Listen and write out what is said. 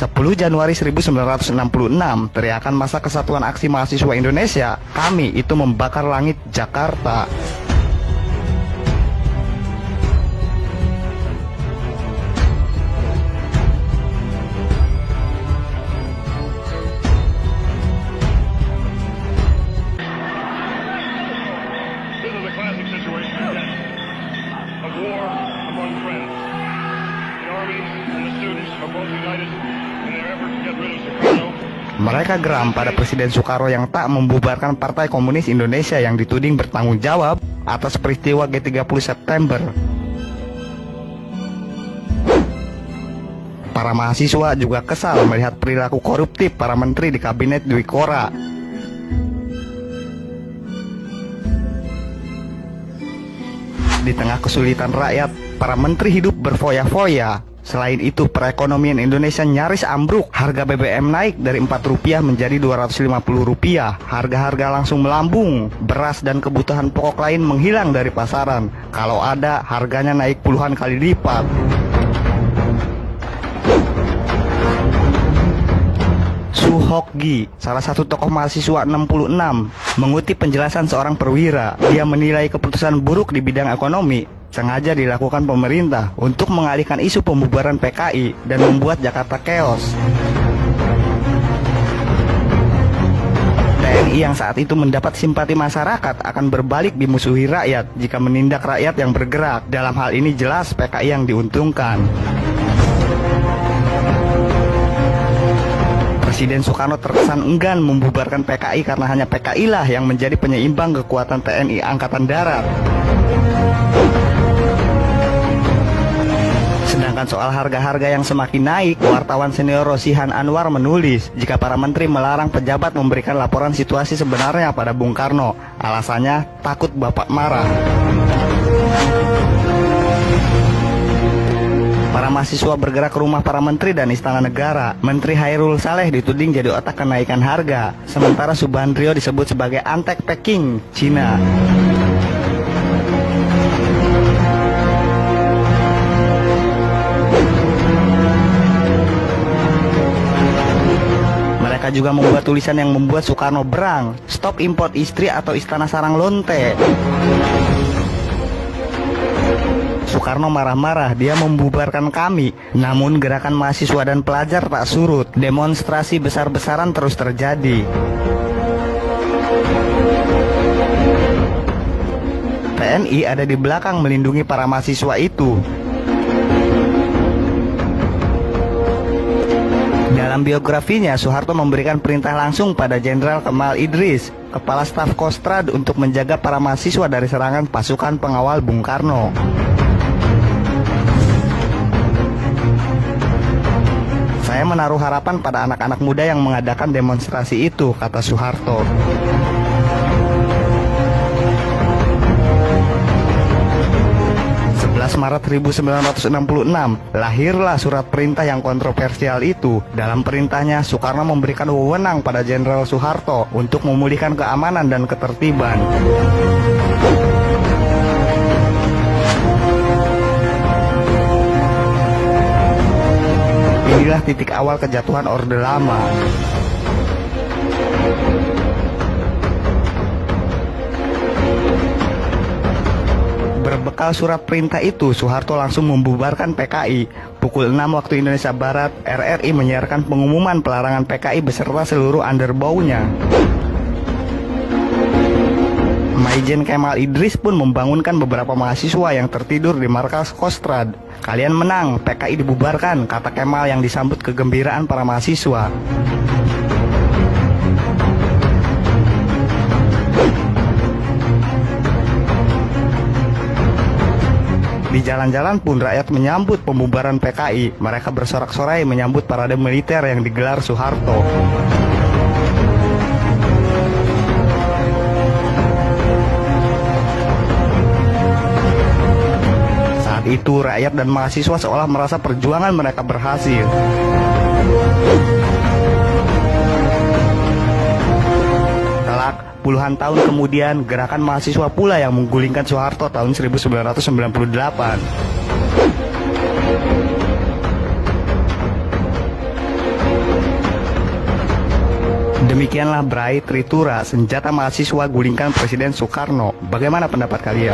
10 Januari 1966, teriakan Masa Kesatuan Aksi Mahasiswa Indonesia, "Kami itu membakar langit Jakarta." Mereka geram pada Presiden Soekarno yang tak membubarkan Partai Komunis Indonesia yang dituding bertanggung jawab atas peristiwa G30 September. Para mahasiswa juga kesal melihat perilaku koruptif para menteri di Kabinet Dwi Kora. Di tengah kesulitan rakyat, para menteri hidup berfoya-foya. Selain itu, perekonomian Indonesia nyaris ambruk. Harga BBM naik dari Rp4 menjadi Rp250. Harga-harga langsung melambung. Beras dan kebutuhan pokok lain menghilang dari pasaran. Kalau ada, harganya naik puluhan kali lipat. Suhokgi, salah satu tokoh mahasiswa 66, mengutip penjelasan seorang perwira. Dia menilai keputusan buruk di bidang ekonomi sengaja dilakukan pemerintah untuk mengalihkan isu pembubaran PKI dan membuat Jakarta chaos. TNI yang saat itu mendapat simpati masyarakat akan berbalik dimusuhi rakyat jika menindak rakyat yang bergerak. Dalam hal ini jelas PKI yang diuntungkan. Presiden Soekarno terkesan enggan membubarkan PKI karena hanya PKI lah yang menjadi penyeimbang kekuatan TNI Angkatan Darat. Sedangkan soal harga-harga yang semakin naik, wartawan senior Rosihan Anwar menulis, jika para menteri melarang pejabat memberikan laporan situasi sebenarnya pada Bung Karno, alasannya takut Bapak marah. Para mahasiswa bergerak ke rumah para menteri dan istana negara. Menteri Hairul Saleh dituding jadi otak kenaikan harga, sementara Subandrio disebut sebagai antek Peking, Cina. Mereka juga membuat tulisan yang membuat Soekarno berang, "Stop import istri" atau "Istana Sarang Lonte". Soekarno marah-marah, dia membubarkan kami. Namun gerakan mahasiswa dan pelajar tak surut. Demonstrasi besar-besaran terus terjadi. TNI ada di belakang melindungi para mahasiswa itu. Dalam biografinya, Soeharto memberikan perintah langsung pada Jenderal Kemal Idris, Kepala Staf Kostrad, untuk menjaga para mahasiswa dari serangan pasukan pengawal Bung Karno. "Saya menaruh harapan pada anak-anak muda yang mengadakan demonstrasi itu," kata Soeharto. Maret 1966, lahirlah surat perintah yang kontroversial itu. Dalam perintahnya, Soekarno memberikan wewenang pada Jenderal Soeharto untuk memulihkan keamanan dan ketertiban. Inilah titik awal kejatuhan Orde Lama. Berbekal surat perintah itu, Soeharto langsung membubarkan PKI. Pukul 6 waktu Indonesia Barat, RRI menyiarkan pengumuman pelarangan PKI beserta seluruh underbownya. Maijen Kemal Idris pun membangunkan beberapa mahasiswa yang tertidur di markas Kostrad. "Kalian menang, PKI dibubarkan," kata Kemal yang disambut kegembiraan para mahasiswa. Di jalan-jalan pun rakyat menyambut pembubaran PKI. Mereka bersorak-sorai menyambut parade militer yang digelar Soeharto. Saat itu rakyat dan mahasiswa seolah merasa perjuangan mereka berhasil. Puluhan tahun kemudian, gerakan mahasiswa pula yang menggulingkan Soeharto tahun 1998. Demikianlah Brai Tritura, senjata mahasiswa gulingkan Presiden Soekarno. Bagaimana pendapat kalian?